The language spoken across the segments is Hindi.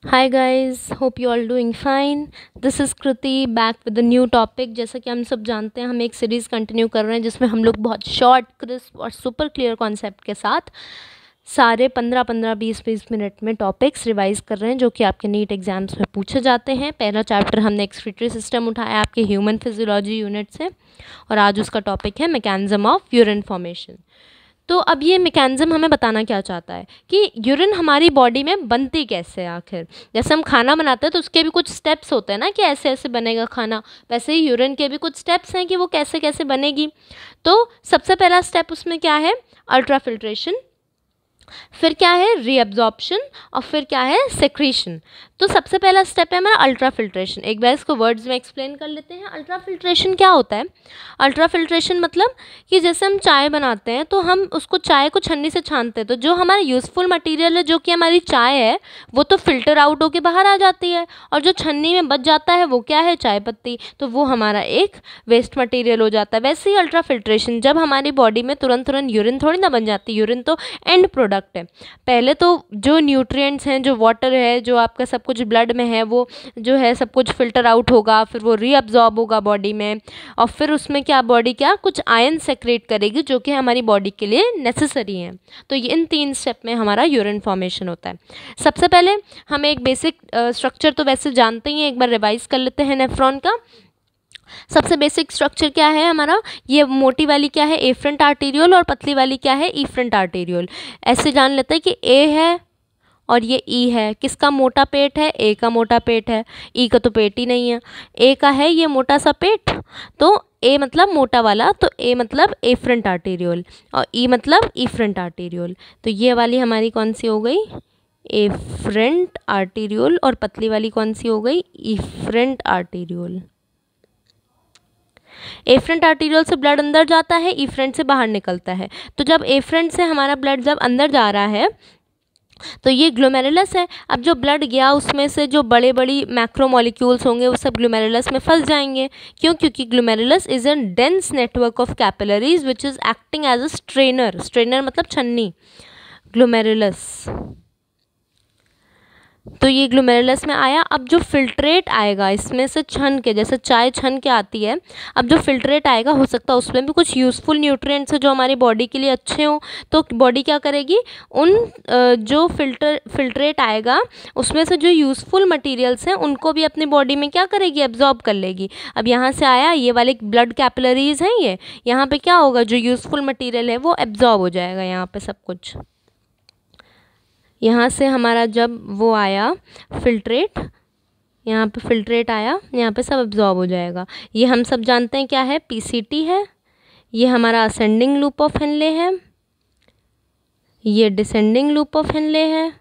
Hi guys, hope you all doing fine. This is Kriti back with the new topic. जैसा कि हम सब जानते हैं, हम एक सीरीज़ कंटिन्यू कर रहे हैं जिसमें हम लोग बहुत शॉर्ट, क्रिस्प और सुपर क्लियर कॉन्सेप्ट के साथ सारे 15-15, 20-20 मिनट में टॉपिक्स रिवाइज कर रहे हैं जो कि आपके नीट एग्जाम्स में पूछे जाते हैं। पहला चैप्टर हमने एक्सक्रीटरी सिस्टम उठाया आपके ह्यूमन फिजियोलॉजी यूनिट से, और आज उसका टॉपिक है मैकेनिज्म ऑफ यूरिन फॉर्मेशन। तो अब ये मैकेनिज्म हमें बताना क्या चाहता है कि यूरिन हमारी बॉडी में बनती कैसे है। आखिर जैसे हम खाना बनाते हैं तो उसके भी कुछ स्टेप्स होते हैं ना, कि ऐसे ऐसे बनेगा खाना, वैसे ही यूरिन के भी कुछ स्टेप्स हैं कि वो कैसे कैसे बनेगी। तो सबसे पहला स्टेप उसमें क्या है? अल्ट्राफिल्ट्रेशन। फिर क्या है? रीअब्जॉर्प्शन। और फिर क्या है? सेक्रीशन। तो सबसे पहला स्टेप है हमारा अल्ट्राफिल्ट्रेशन। एक बार इसको वर्ड्स में एक्सप्लेन कर लेते हैं। अल्ट्राफिल्ट्रेशन क्या होता है? अल्ट्राफिल्ट्रेशन मतलब कि जैसे हम चाय बनाते हैं तो हम उसको, चाय को छन्नी से छानते हैं, तो जो हमारा यूज़फुल मटेरियल है जो कि हमारी चाय है वो तो फिल्टर आउट होके बाहर आ जाती है, और जो छन्नी में बच जाता है वो क्या है? चाय पत्ती। तो वो हमारा एक वेस्ट मटेरियल हो जाता है। वैसे ही अल्ट्राफिल्ट्रेशन, जब हमारी बॉडी में तुरंत तुरंत यूरिन थोड़ी ना बन जाती, यूरिन तो एंड प्रोडक्ट है। पहले तो जो न्यूट्रिएंट्स हैं, जो वाटर है, जो आपका सब कुछ ब्लड में है, वो जो है सब कुछ फिल्टर आउट होगा, फिर वो रीअब्जॉर्ब होगा बॉडी में, और फिर उसमें क्या, बॉडी क्या कुछ आयन सेक्रेट करेगी जो कि हमारी बॉडी के लिए नेसेसरी हैं। तो ये इन 3 स्टेप में हमारा यूरिन फॉर्मेशन होता है। सबसे पहले हमें एक बेसिक स्ट्रक्चर तो वैसे जानते ही हैं, एक बार रिवाइज कर लेते हैं नेफ्रॉन का। सबसे बेसिक स्ट्रक्चर क्या है हमारा? ये मोटी वाली क्या है? एफरेंट आर्टेरियोल, और पतली वाली क्या है? Efferent arteriole. ऐसे जान लेते हैं कि ए है और ये ई है। किसका मोटा पेट है? ए का मोटा पेट है। ई का तो पेट ही नहीं है। ए का है ये मोटा सा पेट, तो ए मतलब मोटा वाला, तो ए मतलब एफरेंट आर्टेरियोल, और ई मतलब इफरेंट आर्टेरियोल। तो ये वाली हमारी कौन सी हो गई? Afferent arteriole. और पतली वाली कौन सी हो गई? Efferent arteriole. एफरेंट आर्टेरियोल से ब्लड अंदर जाता है, इफरेंट से बाहर निकलता है। तो जब एफरेंट से हमारा ब्लड जब अंदर जा रहा है तो ये ग्लोमेरुलस है। अब जो ब्लड गया उसमें से जो बड़े बड़ी मैक्रोमोलिक्यूल्स होंगे वो सब ग्लोमेरुलस में फंस जाएंगे। क्यों? क्योंकि glomerulus is a dense network of capillaries which is acting as a strainer. Strainer मतलब छन्नी, ग्लोमेरुलस। तो ये ग्लोमेरुलस में आया। अब जो फिल्ट्रेट आएगा इसमें से छन के, जैसे चाय छन के आती है, अब जो फिल्ट्रेट आएगा हो सकता है उसमें भी कुछ यूज़फुल न्यूट्रिएंट्स है जो हमारी बॉडी के लिए अच्छे हों। तो बॉडी क्या करेगी? उन जो फिल्ट्रेट आएगा उसमें से जो यूज़फुल मटीरियल्स हैं उनको भी अपनी बॉडी में क्या करेगी? एब्जॉर्ब कर लेगी। अब यहाँ से आया, ये वाले ब्लड कैपिलरीज हैं, ये यहाँ पे क्या होगा? जो यूज़फुल मटीरियल है वो एब्जॉर्ब हो जाएगा यहाँ पे सब कुछ। यहाँ से हमारा जब वो आया फिल्ट्रेट, यहाँ पे फिल्ट्रेट आया, यहाँ पे सब अब्जॉर्ब हो जाएगा। ये हम सब जानते हैं क्या है? पीसीटी है। ये हमारा असेंडिंग लूप ऑफ हेनले है, ये डिसेंडिंग लूप ऑफ हेनले है,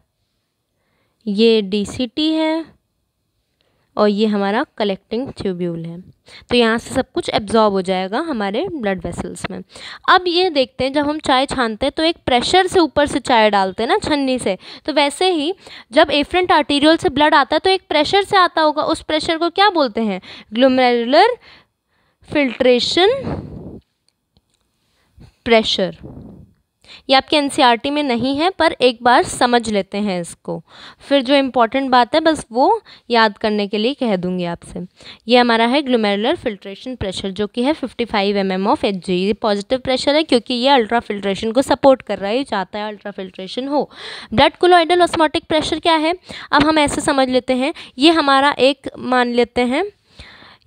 ये डीसीटी है, और ये हमारा कलेक्टिंग ट्यूब्यूल है। तो यहाँ से सब कुछ एब्जॉर्ब हो जाएगा हमारे ब्लड वेसल्स में। अब ये देखते हैं, जब हम चाय छानते हैं तो एक प्रेशर से ऊपर से चाय डालते हैं ना छन्नी से, तो वैसे ही जब एफरेंट आर्टेरियोल से ब्लड आता है तो एक प्रेशर से आता होगा। उस प्रेशर को क्या बोलते हैं? Glomerular filtration pressure. ये आपके एनसीईआरटी में नहीं है, पर एक बार समझ लेते हैं इसको, फिर जो इम्पोर्टेंट बात है बस वो याद करने के लिए कह दूंगी आपसे। ये हमारा है ग्लोमेरुलर फिल्ट्रेशन प्रेशर, जो कि है 55 mm ऑफ Hg। ये पॉजिटिव प्रेशर है क्योंकि ये अल्ट्रा फिल्ट्रेशन को सपोर्ट कर रहा है, ये चाहता है अल्ट्रा फिल्ट्रेशन हो। ब्लड कोलॉइडल ऑस्मोटिक प्रेशर क्या है? अब हम ऐसे समझ लेते हैं, ये हमारा एक, मान लेते हैं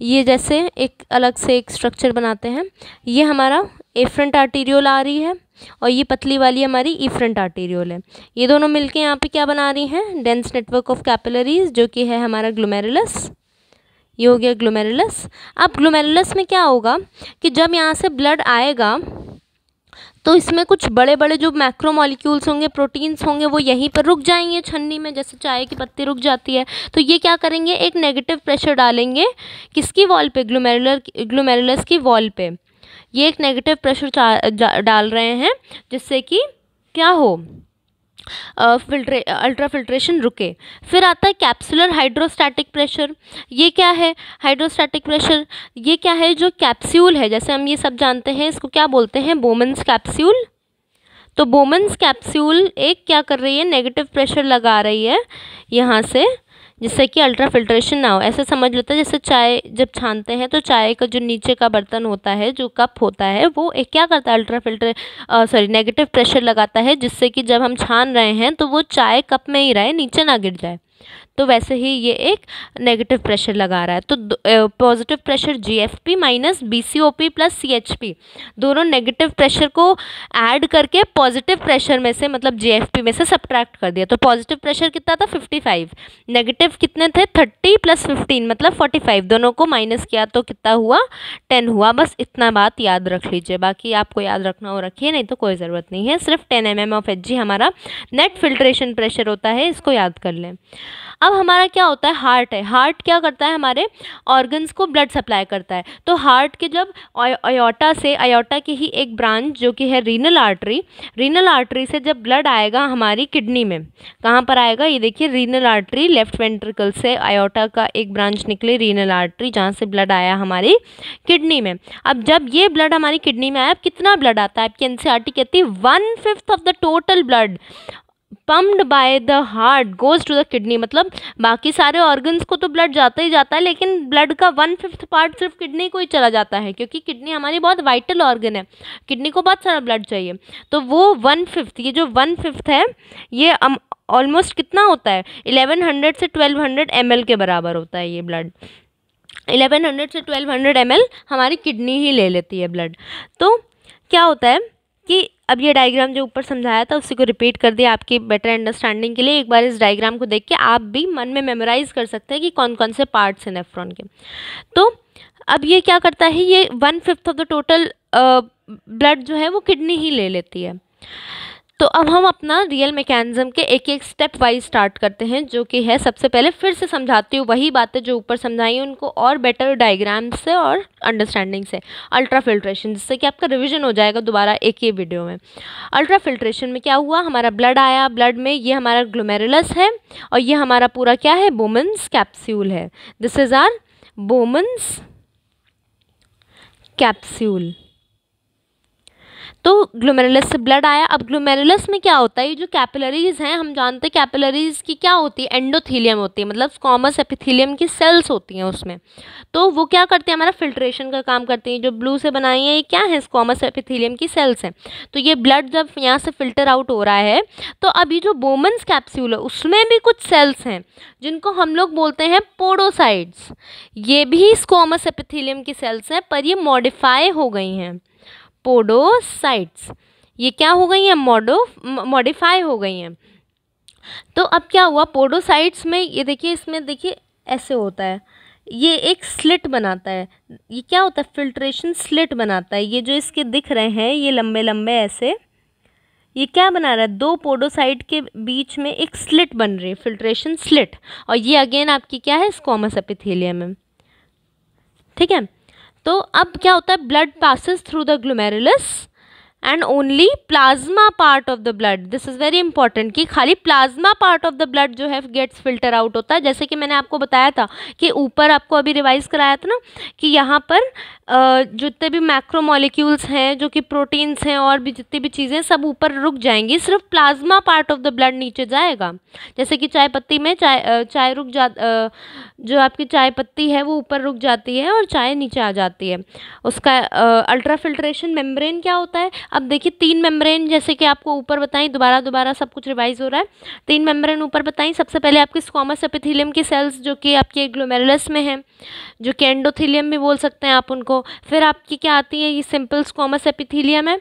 ये जैसे एक अलग से एक स्ट्रक्चर बनाते हैं। ये हमारा एफरेंट आर्टेरियोल आ रही है, और ये पतली वाली हमारी इफरेंट आर्टेरियोल है। ये दोनों मिलके यहाँ पे क्या बना रही हैं? डेंस नेटवर्क ऑफ कैपिलरीज, जो कि है हमारा ग्लोमेरुलस। ये हो गया ग्लोमेरुलस। अब ग्लोमेरुलस में क्या होगा कि जब यहाँ से ब्लड आएगा तो इसमें कुछ बड़े बड़े जो मैक्रोमोलिक्यूल्स होंगे, प्रोटीन्स होंगे, वो यहीं पर रुक जाएंगे छन्नी में, जैसे चाय की पत्ती रुक जाती है। तो ये क्या करेंगे? एक नेगेटिव प्रेशर डालेंगे। किसकी वॉल पे? ग्लोमेरुलस की वॉल पे। ये एक नेगेटिव प्रेशर डाल रहे हैं जिससे कि क्या हो? अल्ट्रा फिल्ट्रेशन रुके। फिर आता है कैप्सुलर हाइड्रोस्टैटिक प्रेशर। ये क्या है? हाइड्रोस्टैटिक प्रेशर ये क्या है? जो कैप्सूल है, जैसे हम ये सब जानते हैं, इसको क्या बोलते हैं? Bowman's capsule. तो बोमन्स कैप्सूल एक क्या कर रही है, नेगेटिव प्रेशर लगा रही है यहाँ से, जिससे कि अल्ट्रा फिल्ट्रेशन ना हो। ऐसे समझ लेते हैं जैसे चाय जब छानते हैं तो चाय का जो नीचे का बर्तन होता है, जो कप होता है, वो एक क्या करता है, अल्ट्रा फिल्टर नेगेटिव प्रेशर लगाता है, जिससे कि जब हम छान रहे हैं तो वो चाय कप में ही रहे, नीचे ना गिर जाए। तो वैसे ही ये एक नेगेटिव प्रेशर लगा रहा है। तो positive pressure GFP minus BCOP plus CHP, दोनों नेगेटिव प्रेशर को ऐड करके पॉजिटिव प्रेशर में से मतलब जीएफपी में से सब्ट्रैक्ट कर दिया। तो पॉजिटिव प्रेशर कितना था 55, नेगेटिव कितने थे 30 प्लस 15 मतलब 45, दोनों को माइनस किया तो कितना हुआ 10 हुआ। बस इतना बात याद रख लीजिए, बाकी आपको याद रखना हो रखिए, नहीं तो कोई ज़रूरत नहीं है। सिर्फ 10 mm ऑफ Hg हमारा नेट फिल्ट्रेशन प्रेशर होता है, इसको याद कर लें। अब हमारा क्या होता है, हार्ट है। हार्ट क्या करता है, हमारे ऑर्गन्स को ब्लड सप्लाई करता है। तो हार्ट के जब अयोटा से, अयोटा की ही एक ब्रांच जो कि है रीनल आर्टरी, रीनल आर्टरी से जब ब्लड आएगा हमारी किडनी में, कहाँ पर आएगा, ये देखिए रीनल आर्टरी, लेफ्ट वेंट्रिकल से अयोटा का एक ब्रांच निकली रीनल आर्टरी, जहाँ से ब्लड आया हमारी किडनी में। अब जब ये ब्लड हमारी किडनी में आया, अब कितना ब्लड आता है, आपकी एनसीईआरटी कहती है 1/5 of the total blood pumped by the heart goes to the kidney. मतलब बाकी सारे ऑर्गन्स को तो ब्लड जाता ही जाता है, लेकिन ब्लड का 1/5 पार्ट सिर्फ किडनी को ही चला जाता है, क्योंकि किडनी हमारी बहुत वाइटल ऑर्गन है, किडनी को बहुत सारा ब्लड चाहिए। तो वो 1/5, ये जो 1/5 है, ये ऑलमोस्ट कितना होता है, 1100 से 1200 ml के बराबर होता है ये ब्लड। 1100 से 1200 ml हमारी किडनी ही ले लेती है ब्लड। तो क्या होता है कि अब ये डायग्राम जो ऊपर समझाया था उसी को रिपीट कर दिया आपकी बेटर अंडरस्टैंडिंग के लिए। एक बार इस डायग्राम को देख के आप भी मन में मेमोराइज कर सकते हैं कि कौन कौन से पार्ट्स हैं नेफ्रॉन के। तो अब ये क्या करता है, ये 1/5 ऑफ द टोटल ब्लड जो है वो किडनी ही ले लेती है। तो अब हम अपना रियल मैकेनिज्म के एक एक स्टेप वाइज स्टार्ट करते हैं, जो कि है, सबसे पहले फिर से समझाती हूँ वही बातें जो ऊपर समझाई उनको और बेटर डायग्राम से और अंडरस्टैंडिंग से। अल्ट्रा फिल्ट्रेशन, जिससे कि आपका रिवीजन हो जाएगा दोबारा एक ही वीडियो में। अल्ट्रा फिल्ट्रेशन में क्या हुआ, हमारा ब्लड आया, ब्लड में ये हमारा ग्लोमेरुलस है और ये हमारा पूरा क्या है, बोमन्स कैप्सूल है। This is our Bowman's capsule. तो ग्लोमेरुलस से ब्लड आया। अब ग्लोमेरुलस में क्या होता है, ये जो कैपिलरीज हैं, हम जानते हैं कैपिलरीज की क्या होती है, एंडोथीलियम होती है, मतलब स्क्वामस एपिथीलियम की सेल्स होती हैं उसमें। तो वो क्या करते हैं, हमारा फिल्ट्रेशन का काम करती हैं। जो ब्लू से बनाई है ये क्या है, स्क्वामस एपिथीलियम की सेल्स हैं। तो ये ब्लड जब यहाँ से फिल्टर आउट हो रहा है, तो अभी जो बोमन्स कैप्सूल है उसमें भी कुछ सेल्स हैं जिनको हम लोग बोलते हैं पोडोसाइट्स। ये भी स्क्वामस एपिथीलियम की सेल्स हैं, पर ये मॉडिफाई हो गई हैं, पोडोसाइट्स। ये क्या हो गई हैं, मॉडिफाई हो गई हैं। तो अब क्या हुआ, पोडोसाइट्स में ये देखिए, इसमें देखिए ऐसे होता है, ये एक स्लिट बनाता है। ये क्या होता है, फिल्ट्रेशन स्लिट बनाता है। ये जो इसके दिख रहे हैं ये लंबे लंबे ऐसे, ये क्या बना रहा है, दो पोडोसाइट के बीच में एक स्लिट बन रही है, फिल्ट्रेशन स्लिट। और ये अगेन आपकी क्या है, स्क्वामस एपिथेलियम है, ठीक है। तो अब क्या होता है, blood passes through the glomerulus and only plasma part of the blood, this is very important, कि खाली plasma part of the blood जो है गेट्स फिल्टर आउट होता है। जैसे कि मैंने आपको बताया था कि ऊपर आपको अभी रिवाइज कराया था ना, कि यहाँ पर जितने भी मैक्रो मॉलिक्यूल्स हैं, जो कि प्रोटीन्स हैं और भी जितनी भी चीज़ें, सब ऊपर रुक जाएंगी, सिर्फ plasma part of the blood नीचे जाएगा। जैसे कि चाय पत्ती में चाय रुक जा, जो आपकी चाय पत्ती है वो ऊपर रुक जाती है और चाय नीचे आ जाती है। उसका अल्ट्रा फिल्ट्रेशन मेम्ब्रेन क्या होता है, अब देखिए 3 मेम्ब्रेन, जैसे कि आपको ऊपर बताई, दोबारा सब कुछ रिवाइज हो रहा है। 3 मेम्ब्रेन ऊपर बताई। सबसे पहले आपकी स्क्वामस एपिथेलियम की सेल्स जो कि आपके ग्लोमेरुलस में है, जो कि एंडोथीलियम भी बोल सकते हैं आप उनको। फिर आपकी क्या आती है, ये सिंपल स्क्वामस एपिथेलियम है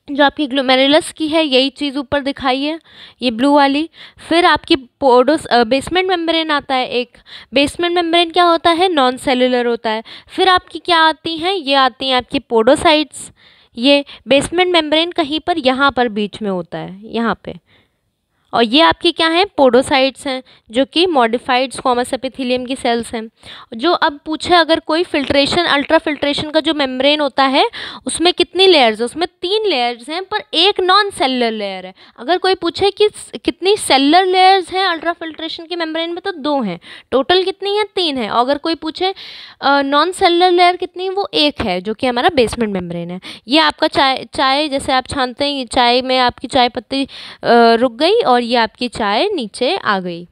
जो आपकी ग्लोमेरुलस की है, यही चीज़ ऊपर दिखाई है, ये ब्लू वाली। फिर आपकी बेसमेंट मेम्ब्रेन आता है एक। बेसमेंट मेम्ब्रेन क्या होता है, नॉन सेलुलर होता है। फिर आपकी क्या आती हैं, ये आती हैं आपकी पोडोसाइट्स। ये बेसमेंट मेम्ब्रेन कहीं पर यहाँ पर बीच में होता है, यहाँ पे। और ये आपके क्या हैं, पोडोसाइट्स हैं, जो कि मॉडिफाइड स्क्वामस एपिथेलियम की सेल्स हैं। जो अब पूछे अगर कोई फिल्ट्रेशन, अल्ट्रा फिल्ट्रेशन का जो मेम्ब्रेन होता है उसमें कितनी लेयर्स है, उसमें 3 लेयर्स हैं पर एक नॉन सेलुलर लेयर है। अगर कोई पूछे कि कितनी सेलुलर लेयर्स हैं अल्ट्रा फिल्ट्रेशन के मेम्ब्रेन में, तो 2 हैं। टोटल कितनी है, 3 है। अगर कोई पूछे नॉन सेलुलर लेयर कितनी है, वो 1 है, जो कि हमारा बेसमेंट मेम्ब्रेन है। ये आपका चाय जैसे आप छानते हैं, चाय में आपकी चाय पत्ती रुक गई और ये आपकी चाय नीचे आ गई।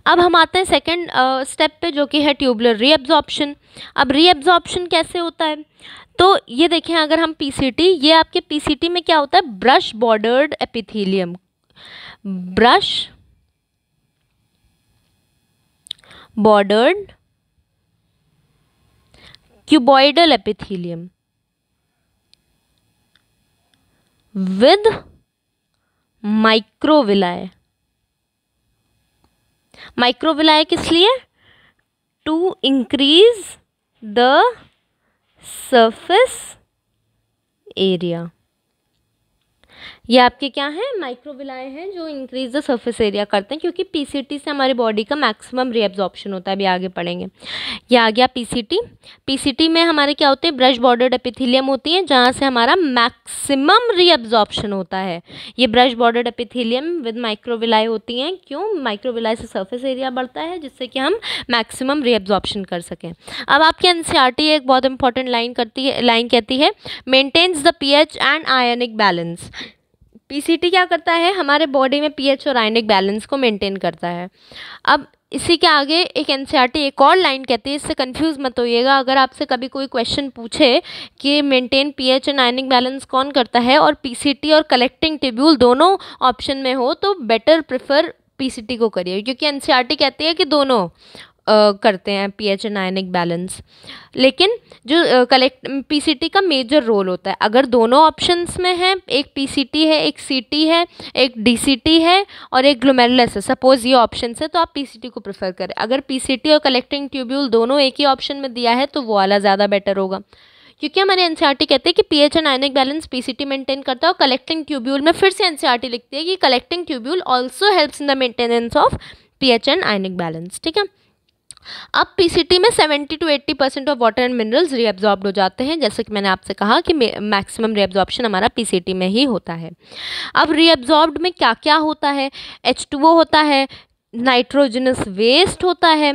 अब हम आते हैं सेकंड स्टेप पे, जो कि है ट्यूबुलर रीअब्जॉर्प्शन। अब रीअब्जॉर्प्शन कैसे होता है, तो ये देखें, अगर हम पीसीटी, ये आपके पीसीटी में क्या होता है, brush bordered epithelium, brush bordered cuboidal epithelium with microvilli. Microvilli किस लिए, to increase the surface area. ये आपके क्या हैं, माइक्रोविलाय हैं, जो इंक्रीज द सरफेस एरिया करते हैं, क्योंकि पीसीटी से हमारी बॉडी का मैक्सिमम रीअब्जॉर्प्शन होता है। अभी आगे पढ़ेंगे। ये आ गया पीसीटी। पीसीटी में हमारे क्या होते हैं, ब्रश बॉर्डर्ड एपिथेलियम होती हैं, जहाँ से हमारा मैक्सिमम रीअब्जॉर्प्शन होता है। ये brush bordered epithelium with microvilli होती हैं। क्यों, माइक्रोविलाय से सरफेस एरिया बढ़ता है, जिससे कि हम मैक्सिमम रीअब्जॉर्प्शन कर सकें। अब आपके एनसीईआरटी एक बहुत इंपॉर्टेंट लाइन कहती है, maintains the pH and ionic balance. PCT क्या करता है, हमारे बॉडी में पीएच और आयनिक बैलेंस को मेंटेन करता है। अब इसी के आगे एक एनसीईआरटी एक और लाइन कहती है, इससे कंफ्यूज मत होइएगा। अगर आपसे कभी कोई क्वेश्चन पूछे कि maintain pH and ionic balance कौन करता है, और पीसीटी और कलेक्टिंग ट्यूब्यूल दोनों ऑप्शन में हो, तो बेटर प्रेफर पीसीटी को करिए, क्योंकि एनसीईआरटी कहती है कि दोनों करते हैं पीएच एंड आयनिक बैलेंस। लेकिन जो पीसीटी का मेजर रोल होता है, अगर दोनों ऑप्शंस में है, एक पीसीटी है, एक सीटी है, एक डीसीटी है और एक ग्लोमेरुलस है, सपोज ये ऑप्शन है, तो आप पीसीटी को प्रेफर करें। अगर पीसीटी और कलेक्टिंग ट्यूब्यूल दोनों एक ही ऑप्शन में दिया है, तो वो वाला ज़्यादा बेटर होगा, क्योंकि हमारे एनसीईआरटी कहते हैं कि pH and ionic balance PCT maintain करता है। और कलेक्टिंग ट्यूब्यूल में फिर से एनसीईआरटी लिखती है कि collecting tubule also helps in the maintenance of pH and ionic balance. ठीक है। अब पीसीटी में 70 to 80% of water and minerals reabsorbed हो जाते हैं, जैसे कि मैंने आपसे कहा कि मैक्सिमम रीअब्जॉर्प्शन हमारा पीसीटी में ही होता है। अब रीअब्जॉर्ब्ड में क्या क्या होता है, H2O होता है, नाइट्रोजनस वेस्ट होता है।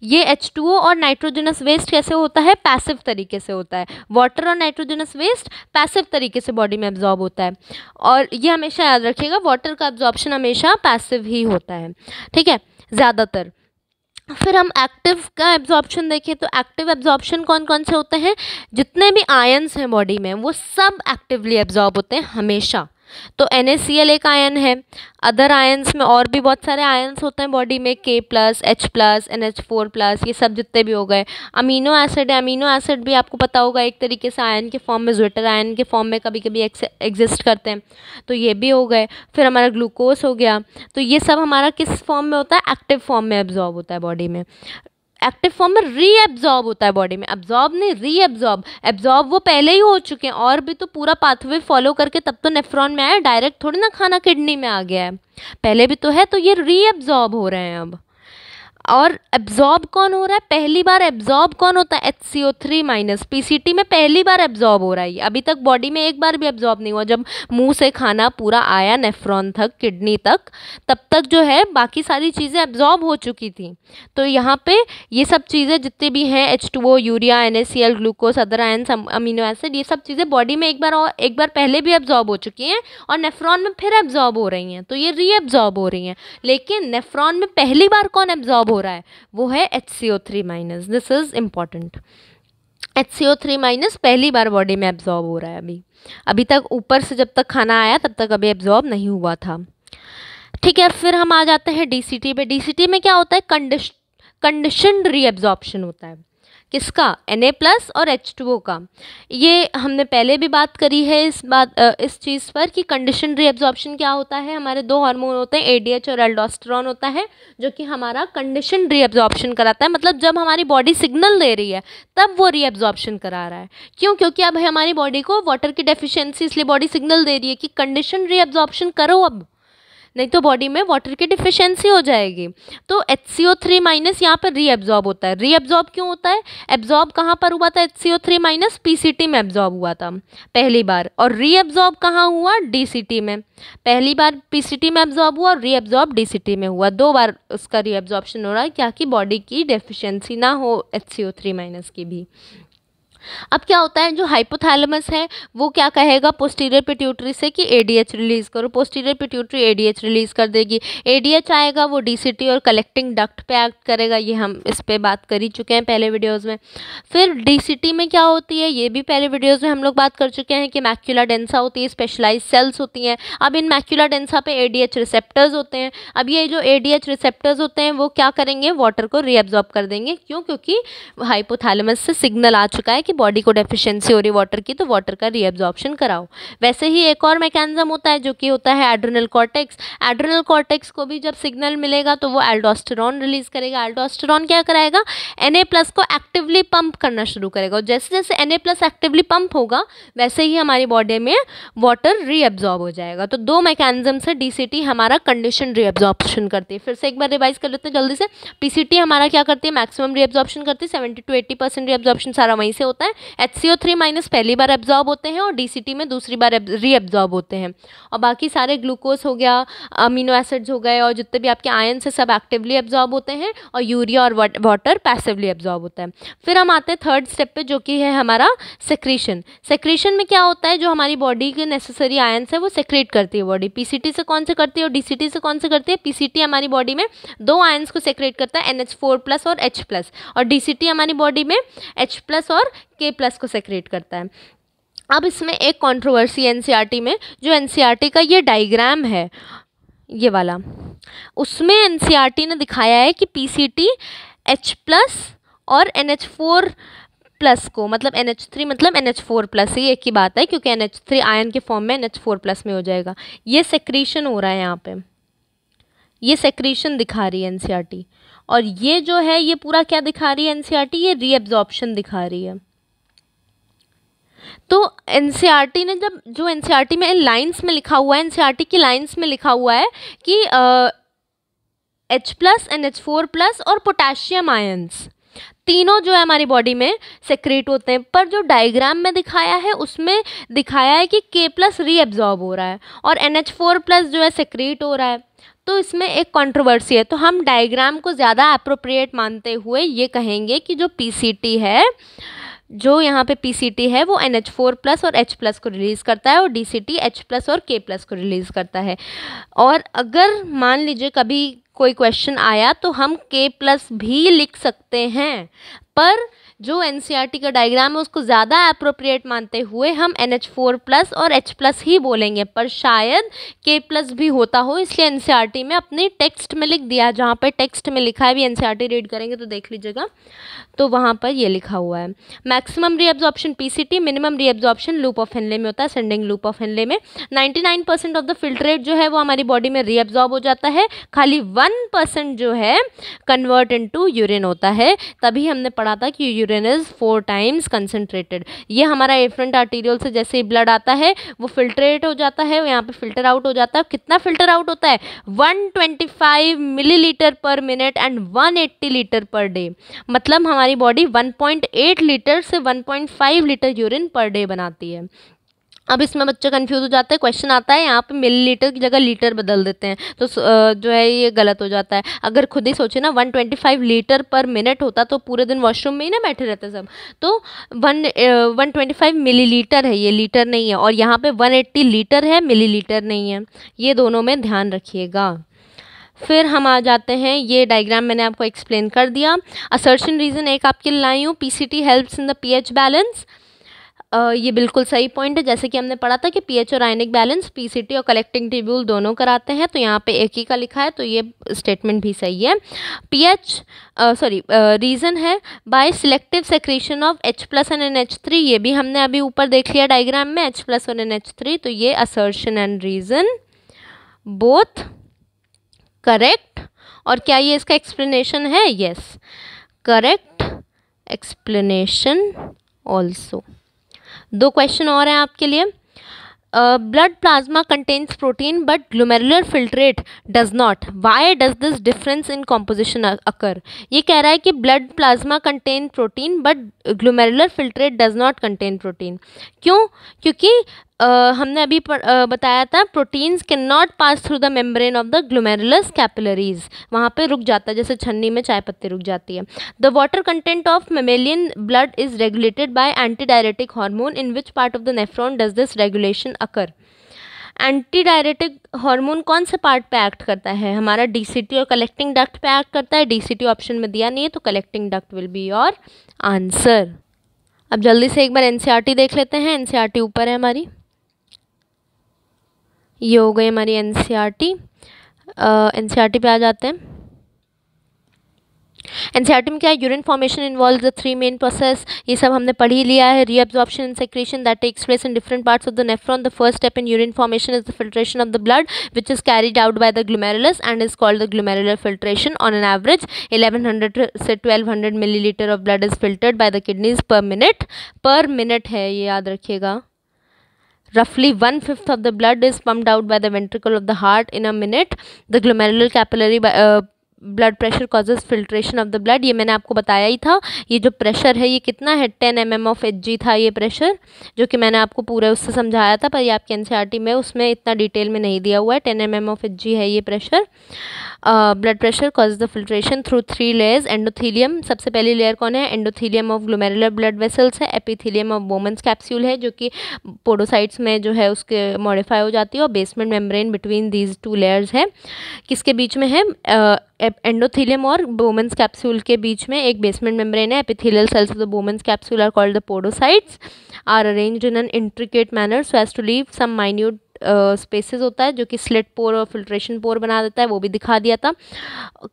ये H2O और नाइट्रोजनस वेस्ट कैसे होता है, पैसिव तरीके से होता है। वाटर और नाइट्रोजनस वेस्ट पैसिव तरीके से बॉडी में एब्जॉर्ब होता है, और ये हमेशा याद रखिएगा, वाटर का एब्जॉर्प्शन हमेशा पैसिव ही होता है। ठीक है, ज़्यादातर। फिर हम एक्टिव का एब्जॉर्प्शन देखें, तो एक्टिव एब्जॉर्प्शन कौन कौन से होते हैं, जितने भी आयन्स हैं बॉडी में वो सब एक्टिवली एब्जॉर्ब होते हैं हमेशा। तो NaCl एक आयन है, अदर आयन्स में और भी बहुत सारे आयन्स होते हैं बॉडी में, K+, H+, NH4+, ये सब जितने भी हो गए। अमीनो एसिड है, अमीनो एसिड भी आपको पता होगा एक तरीके से आयन के फॉर्म में, ज्वेटर आयन के फॉर्म में कभी कभी एग्जिस्ट करते हैं, तो ये भी हो गए। फिर हमारा ग्लूकोज हो गया, तो ये सब हमारा किस फॉर्म में होता है, एक्टिव फॉर्म में एब्जॉर्ब होता है बॉडी में। एक्टिव फॉर्म में रीएब्जॉर्ब होता है बॉडी में, एब्जॉर्ब नहीं, रीएब्जॉर्ब। एब्जॉर्ब वो पहले ही हो चुके हैं, और भी तो पूरा पाथवे फॉलो करके तब तो नेफ्रॉन में आया, डायरेक्ट थोड़ी ना खाना किडनी में आ गया है, पहले भी तो है, तो ये रीएब्जॉर्ब हो रहे हैं अब। और एब्जॉर्ब कौन हो रहा है, पहली बार एब्जॉर्ब कौन होता है, HCO3- पीसीटी में पहली बार एब्जॉर्ब हो रहा है। अभी तक बॉडी में एक बार भी एब्जॉर्ब नहीं हुआ। जब मुंह से खाना पूरा आया नेफ्रॉन तक, किडनी तक, तब तक जो है बाकी सारी चीज़ें एब्जॉर्ब हो चुकी थी। तो यहाँ पे ये सब चीज़ें जितनी भी हैं, H2O, urea, NaCl, glucose, other ions, amino acid, ये सब चीज़ें बॉडी में एक बार पहले भी एब्जॉर्ब हो चुकी हैं और नेफ्रॉन में फिर एब्जॉर्ब हो रही हैं, तो ये रीएब्जॉर्ब हो रही हैं। लेकिन नेफ्रॉन में पहली बार कौन एब्जॉर्ब हो रहा है, वो है HCO3-। This is important. HCO3- पहली बार बॉडी में एब्जॉर्ब हो रहा है। अभी तक ऊपर से जब तक खाना आया तब तक अभी एब्जॉर्ब नहीं हुआ था। ठीक है, फिर हम आ जाते हैं डीसीटी पे। डीसीटी में क्या होता है, कंडीशनड रीएब्जॉर्प्शन होता है। किसका, Na+ और H2O का। ये हमने पहले भी बात करी है इस चीज़ पर कि कंडीशन रीएब्जॉर्प्शन क्या होता है। हमारे 2 हार्मोन होते हैं, ADH और एल्डोस्टेरोन होता है, जो कि हमारा कंडीशन रीएब्जॉर्प्शन कराता है। मतलब जब हमारी बॉडी सिग्नल दे रही है तब वो रीएब्जॉर्प्शन करा रहा है। क्यों, क्योंकि अब हमारी बॉडी को वाटर की डेफिशिएंसी, इसलिए बॉडी सिग्नल दे रही है कि कंडीशन रीएब्जॉर्प्शन करो अब, नहीं तो बॉडी में वाटर की डिफिशियंसी हो जाएगी। तो HCO3 माइनस यहाँ पर रीएब्जॉर्ब होता है। रीएब्जॉर्ब क्यों होता है? एब्जॉर्ब कहाँ पर हुआ था? HCO3 माइनस PCT में एब्जॉर्ब हुआ था पहली बार, और रीएब्जॉर्ब कहाँ हुआ? DCT में। पहली बार PCT में एब्जॉर्ब हुआ और रीएब्जॉर्ब DCT में हुआ, 2 बार उसका रीएब्जॉर्प्शन हो रहा है, क्या कि बॉडी की डेफिशिएंसी ना हो HCO3 माइनस की भी। अब क्या होता है, जो हाइपोथैलेमस है वो क्या कहेगा पोस्टीरियर पिट्यूटरी से कि ADH रिलीज करो, पोस्टीरियर पिट्यूटरी ADH रिलीज कर देगी। ADH आएगा वो DCT और कलेक्टिंग डक्ट पे एक्ट करेगा, ये हम इस पे बात कर ही चुके हैं पहले वीडियोस में। फिर DCT में क्या होती है, ये भी पहले वीडियोस में हम लोग बात कर चुके हैं कि मैक्यूला डेंसा होती है, स्पेशलाइज सेल्स होती हैं। अब इन मैक्यूला डेंसा पे ADH रिसेप्टर्स होते हैं। अब ये जो ADH रिसेप्टर्स होते हैं वो क्या करेंगे, वाटर को रीअब्जॉर्ब कर देंगे। क्यों? क्योंकि हाइपोथैलेमस से सिग्नल आ चुका है कि बॉडी को डेफिशिएंसी हो रही वाटर की, तो वाटर का रीअब्जॉर्प्शन कराओ। वैसे ही एक और मैकेनिज्म होता है जो कि होता है एड्रेनल कॉर्टेक्स। एड्रेनल कॉर्टेक्स को भी जब सिग्नल मिलेगा तो वो एल्डोस्टेरॉन रिलीज करेगा। एल्डोस्टेरॉन क्या कराएगा, Na+ को एक्टिवली पंप करना शुरू करेगा, और जैसे जैसे Na+ एक्टिवली पंप होगा वैसे ही हमारी बॉडी में वाटर रीअब्जॉर्ब हो जाएगा। तो 2 मैकेनिज्म से DCT हमारा कंडीशन रीअब्जॉर्प्शन करती है। फिर से एक बार रिवाइज कर लेते हैं जल्दी से। PCT हमारा क्या करती है, मैक्सिमम रीअब्जॉर्प्शन करती है, 70 to 80% रीअब्जॉर्प्शन सारा वहीं से होता है। HCO3 माइनस पहली बार एब्जॉर्ब होते हैं और DCT में दूसरी बार रीअब्जॉर्ब होते हैं, और बाकी सारे ग्लूकोज हो गया, अमीनो एसिड्स हो गए, और जितने भी आपके आयन से सब एक्टिवली एब्जॉर्ब होते हैं, और यूरिया और वाटर पैसिवली एब्जॉर्ब होता है। फिर हम आते हैं थर्ड स्टेप पे जो कि है हमारा सेक्रीशन। सेक्रीशन में क्या होता है, जो हमारी बॉडी के नेसेसरी आयन्स है वो सेक्रेट करती है बॉडी। PCT से कौन से करती है और DCT से कौन से करती है? PCT हमारी बॉडी में 2 आयन्स को सेक्रेट करता है, NH4+ और H+, और DCT हमारी बॉडी में H+ और K+ को सेक्रेट करता है। अब इसमें एक कंट्रोवर्सी NCERT में, जो NCERT का ये डायग्राम है ये वाला, उसमें NCERT ने दिखाया है कि PCT H+ और NH4+ को, मतलब NH3 मतलब NH4+, ही एक ही बात है क्योंकि NH3 आयन के फॉर्म में NH4+ में हो जाएगा। ये सेक्रीशन हो रहा है यहाँ पे, ये सेक्रीशन दिखा रही है NCERT, और ये जो है ये पूरा क्या दिखा रही है NCERT, ये रीअब्जॉर्प्शन दिखा रही है। तो NCERT ने जब, जो NCERT में लाइंस में लिखा हुआ है, NCERT की लाइंस में लिखा हुआ है कि H+, NH4+ और पोटेशियम आयंस तीनों जो है हमारी बॉडी में सेक्रेट होते हैं, पर जो डायग्राम में दिखाया है उसमें दिखाया है कि K+ रीअब्जॉर्ब हो रहा है और NH4+ जो है सेक्रेट हो रहा है। तो इसमें एक कंट्रोवर्सी है। तो हम डायग्राम को ज़्यादा एप्रोप्रिएट मानते हुए ये कहेंगे कि जो PCT है, जो यहाँ पे PCT है वो NH4+ और H+ को रिलीज़ करता है, और DCT H+ और K+ को रिलीज़ करता है। और अगर मान लीजिए कभी कोई क्वेश्चन आया तो हम K+ भी लिख सकते हैं, पर जो NCERT का डायग्राम है उसको ज़्यादा एप्रोप्रिएट मानते हुए हम NH4+ और H+ ही बोलेंगे, पर शायद K+ भी होता हो, इसलिए NCERT में अपने टेक्स्ट में लिख दिया। जहाँ पर टेक्स्ट में लिखा है, भी NCERT रीड करेंगे तो देख लीजिएगा, तो वहाँ पर ये लिखा हुआ है maximum reabsorption PCT, minimum reabsorption loop of Henley में होता है, असेंडिंग लूप ऑफ हेनले में। 99% ऑफ द फिल्ट्रेट जो है वो हमारी बॉडी में रीअब्जॉर्ब हो जाता है, खाली 1% जो है कन्वर्ट इनटू यूरिन होता है। तभी हमने पढ़ा था कि यूरिन इज 4 times कंसनट्रेटेड। ये हमारा एफरेंट आर्टीरियल से जैसे ही ब्लड आता है वो फिल्ट्रेट हो जाता है, यहाँ पे फिल्टर आउट हो जाता है। कितना फिल्टर आउट होता है? 125 मिलीलीटर पर minute and 180 litre per day. मतलब हमारी बॉडी 1.8 लीटर से 1.5 लीटर यूरिन पर डे बनाती है। अब इसमें बच्चे कंफ्यूज हो जाते हैं, क्वेश्चन आता है यहाँ पे मिलीलीटर की जगह लीटर बदल देते हैं, तो जो है ये गलत हो जाता है। अगर खुद ही सोचे ना 125 लीटर पर मिनट होता तो पूरे दिन वॉशरूम में ही ना बैठे रहते सब। तो 125 मिलीलीटर है, ये लीटर नहीं है, और यहाँ पे 180 लीटर है, मिलीलीटर नहीं है। ये दोनों में ध्यान रखिएगा। फिर हम आ जाते हैं, ये डायग्राम मैंने आपको एक्सप्लेन कर दिया। असर्शन रीज़न एक आपके लाई हूँ, PCT helps in the pH balance. ये बिल्कुल सही पॉइंट है, जैसे कि हमने पढ़ा था कि pH और आयनिक बैलेंस PCT और कलेक्टिंग ट्यूब्यूल दोनों कराते हैं, तो यहाँ पे एक ही का लिखा है, तो ये स्टेटमेंट भी सही है। रीज़न है by selective secretion of H+ and NH3, ये भी हमने अभी ऊपर देख लिया डायग्राम में, H+ और NH3। तो ये assertion and reason both correct. और क्या ये इसका एक्सप्लेनेशन है? Yes, correct explanation also. 2 question और हैं आपके लिए। blood plasma contains protein but glomerular filtrate does not. Why does this difference in composition occur? ये कह रहा है कि blood plasma contain protein but glomerular filtrate does not contain protein. क्यों? क्योंकि हमने अभी बताया था proteins can not pass through the membrane of the glomerulus capillaries, वहाँ पे रुक जाता है, जैसे छन्नी में चाय पत्ती रुक जाती है. The water content of mammalian blood is regulated by anti diuretic hormone. In which part of the nephron does this regulation occur? Anti diuretic hormone कौन से पार्ट पे एक्ट करता है? हमारा डीसीटी और कलेक्टिंग डक्ट पे एक्ट करता है. डीसीटी ऑप्शन में दिया नहीं है, तो collecting duct will be your answer. अब जल्दी से एक बार एनसीईआरटी देख लेते हैं. एनसीईआरटी ऊपर है हमारी, ये हो गई हमारी एनसीईआरटी. एनसीईआरटी पे आ जाते हैं. एनसीईआरटी में क्या है? Urine formation involves the 3 main process. ये सब हमने पढ़ ही लिया है. Reabsorption and secretion that takes place in different parts of the nephron. The first step in urine formation is the filtration of the blood which is carried out by the glomerulus and is called the glomerular filtration. On an average 1100 से 1200 millilitre of blood is filtered by the kidneys per minute. पर मिनट है, ये याद रखिएगा. Roughly 1/5 of the blood is pumped out by the ventricle of the heart in a minute. The glomerular capillary blood pressure causes filtration of the blood. ये मैंने आपको बताया ही था. ये जो प्रेशर है ये कितना है? 10 mm of Hg था ये प्रेशर, जो कि मैंने आपको पूरा उससे समझाया था, पर ये आपके एनसीईआरटी में उसमें इतना डिटेल में नहीं दिया हुआ है. 10 mm of Hg है ये pressure. Blood pressure cause the filtration through 3 layers. Endothelium, सबसे पहली लेयर कौन है? Endothelium of glomerular blood vessels है. एपिथीलियम ऑफ बोमन्स कैप्सूल है, जो कि पोडोसाइट्स में जो है उसके मॉडिफाई हो जाती है. और basement membrane between these 2 layers है. किसके बीच में है? एंडोथीलियम और बोमन्स कैप्सूल के बीच में एक बेसमेंट मेम्ब्रेन है. Epithelial cells of the Bowman's capsule are called the podocytes, are arranged in an intricate manner so as to leave some minute spaces होता है, जो कि स्लिट पोर और फिल्ट्रेशन पोर बना देता है. वो भी दिखा दिया था.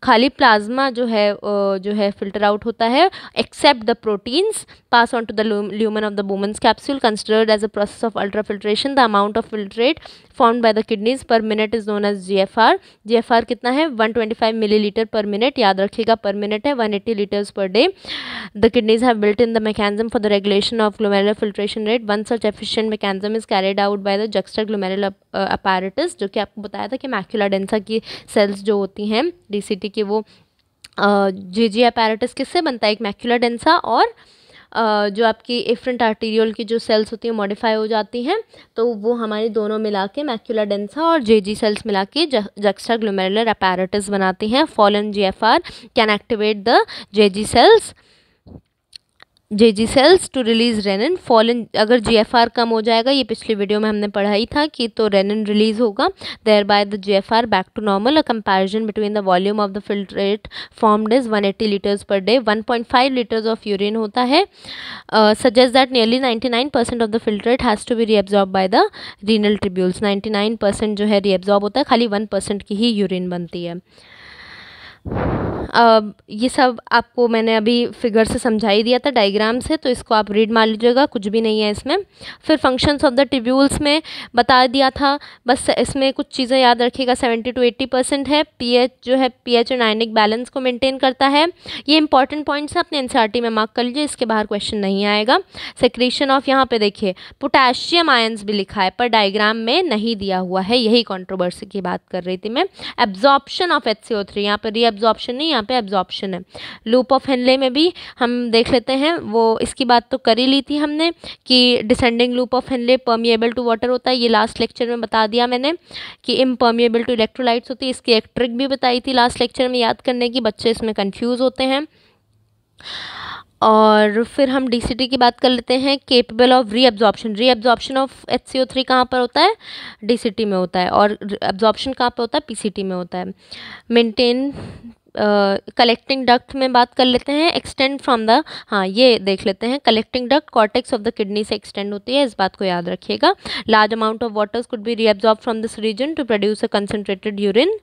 खाली प्लाज्मा जो है फिल्टर आउट होता है. Except the proteins pass on to the lumen of the Bowman's capsule considered as a process of ultra filtration. The amount of filtrate formed by the kidneys per minute is known as GFR. GFR कितना है? 125 मिलीलीटर पर मिनट. याद रखिएगा पर मिनट है. 180 litres per day. The kidneys have built in the mechanism for the regulation of glomerular filtration rate. One such efficient mechanism is carried out by the juxtaglomerular apparatus, जो कि आपको बताया था कि मैक्यूला डेंसा की सेल्स जो होती हैं डीसीटी की, वो जीजी apparatus किससे बनता है? एक मैक्यूला डेंसा और जो आपकी एफरेंट आर्टीरियल की जो सेल्स होती हैं मॉडिफाई हो जाती हैं, तो वो हमारी दोनों मिला के मैक्यूला डेंसा और जेजी सेल्स मिला के juxtaglomerular apparatus बनाती हैं. Fallen GFR can activate the JG cells to release renin. Fallen, अगर GFR कम हो जाएगा, ये पिछली वीडियो में हमने पढ़ा ही था कि तो रेनिन रिलीज होगा. Thereby the GFR back to normal. A comparison between the volume of the filtrate formed is 180 litres per day. 1.5 litres of urine होता है. Suggest that nearly 99% of the filtrate has to be reabsorb by the renal tubules. 99% जो है रीअब्जॉर्ब होता है, खाली 1% की ही यूरिन बनती है. ये सब आपको मैंने अभी फिगर से समझा ही दिया था, डायग्राम से, तो इसको आप रीड मार लीजिएगा, कुछ भी नहीं है इसमें. फिर फंक्शंस ऑफ द ट्यूब्यूल्स में बता दिया था, बस इसमें कुछ चीज़ें याद रखिएगा. 70 to 80% है. पीएच जो है पीएच और आयनिक बैलेंस को मेंटेन करता है. ये इंपॉर्टेंट पॉइंट्स है, अपने एनसीईआरटी में मार्क कर लीजिए, इसके बाहर क्वेश्चन नहीं आएगा. सेक्रेशन ऑफ, यहाँ पे देखिए पोटेशियम आयंस भी लिखा है पर डायग्राम में नहीं दिया हुआ है, यही कंट्रोवर्सी की बात कर रही थी मैं. एब्जॉर्प्शन ऑफ HCO3, यहाँ पर रीअब्जॉर्प्शन नहीं, यहाँ पे एब्जॉर्प्शन है. लूप ऑफ हेनले में भी हम देख लेते हैं, वो इसकी बात तो कर ही ली थी हमने कि descending loop of Henle permeable to water होता है. ये लास्ट लेक्चर में बता दिया मैंने कि इम्परमिएबल टू इलेक्ट्रोलाइट्स होती है. इसकी एक ट्रिक भी बताई थी लास्ट लेक्चर में याद करने की, बच्चे इसमें कंफ्यूज होते हैं. और फिर हम डीसीटी की बात कर लेते हैं. Capable of reabsorption of HCO3 कहाँ पर होता है? डीसीटी में होता है. और एब्जॉर्प्शन कहाँ पर होता है? पीसीटी में होता है. मेंटेन कलेक्टिंग डक्ट में बात कर लेते हैं. एक्सटेंड फ्रॉम द, हाँ ये देख लेते हैं. Collecting duct cortex of the kidney से एक्सटेंड होती है, इस बात को याद रखिएगा. Large amount of waters could be reabsorb from this region to produce a concentrated urine.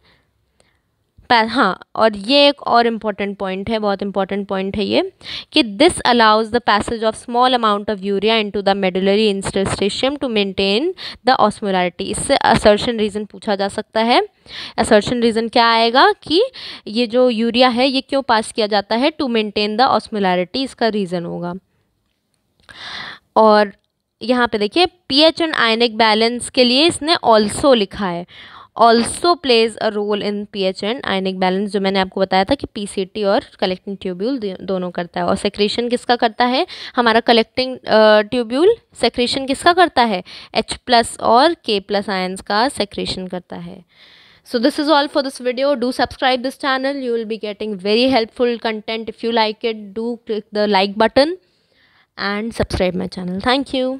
हाँ, और ये एक और इम्पॉर्टेंट पॉइंट है, बहुत इंपॉर्टेंट पॉइंट है ये, कि this allows the passage of small amount of urea into the medullary interstitium to maintain the osmolarity. इससे असर्शन रीज़न पूछा जा सकता है. असर्शन रीज़न क्या आएगा कि ये जो यूरिया है ये क्यों पास किया जाता है? टू मेंटेन द ऑस्मोलैरिटी, इसका रीज़न होगा. और यहाँ पे देखिए पीएच एंड आयनिक बैलेंस के लिए इसने ऑल्सो लिखा है, also plays a role in pH and ionic balance, जो मैंने आपको बताया था कि पीसीटी और कलेक्टिंग ट्यूब्यूल दोनों करता है। और सेक्रेशन किसका करता है, हमारा कलेक्टिंग ट्यूब्यूल सेक्रेशन किसका करता है, H+ और K+ आयंस का सेक्रेशन करता है। So this is all for this video. Do subscribe this channel. You will be getting very helpful content. If you like it, do click the like button and subscribe my channel. Thank you.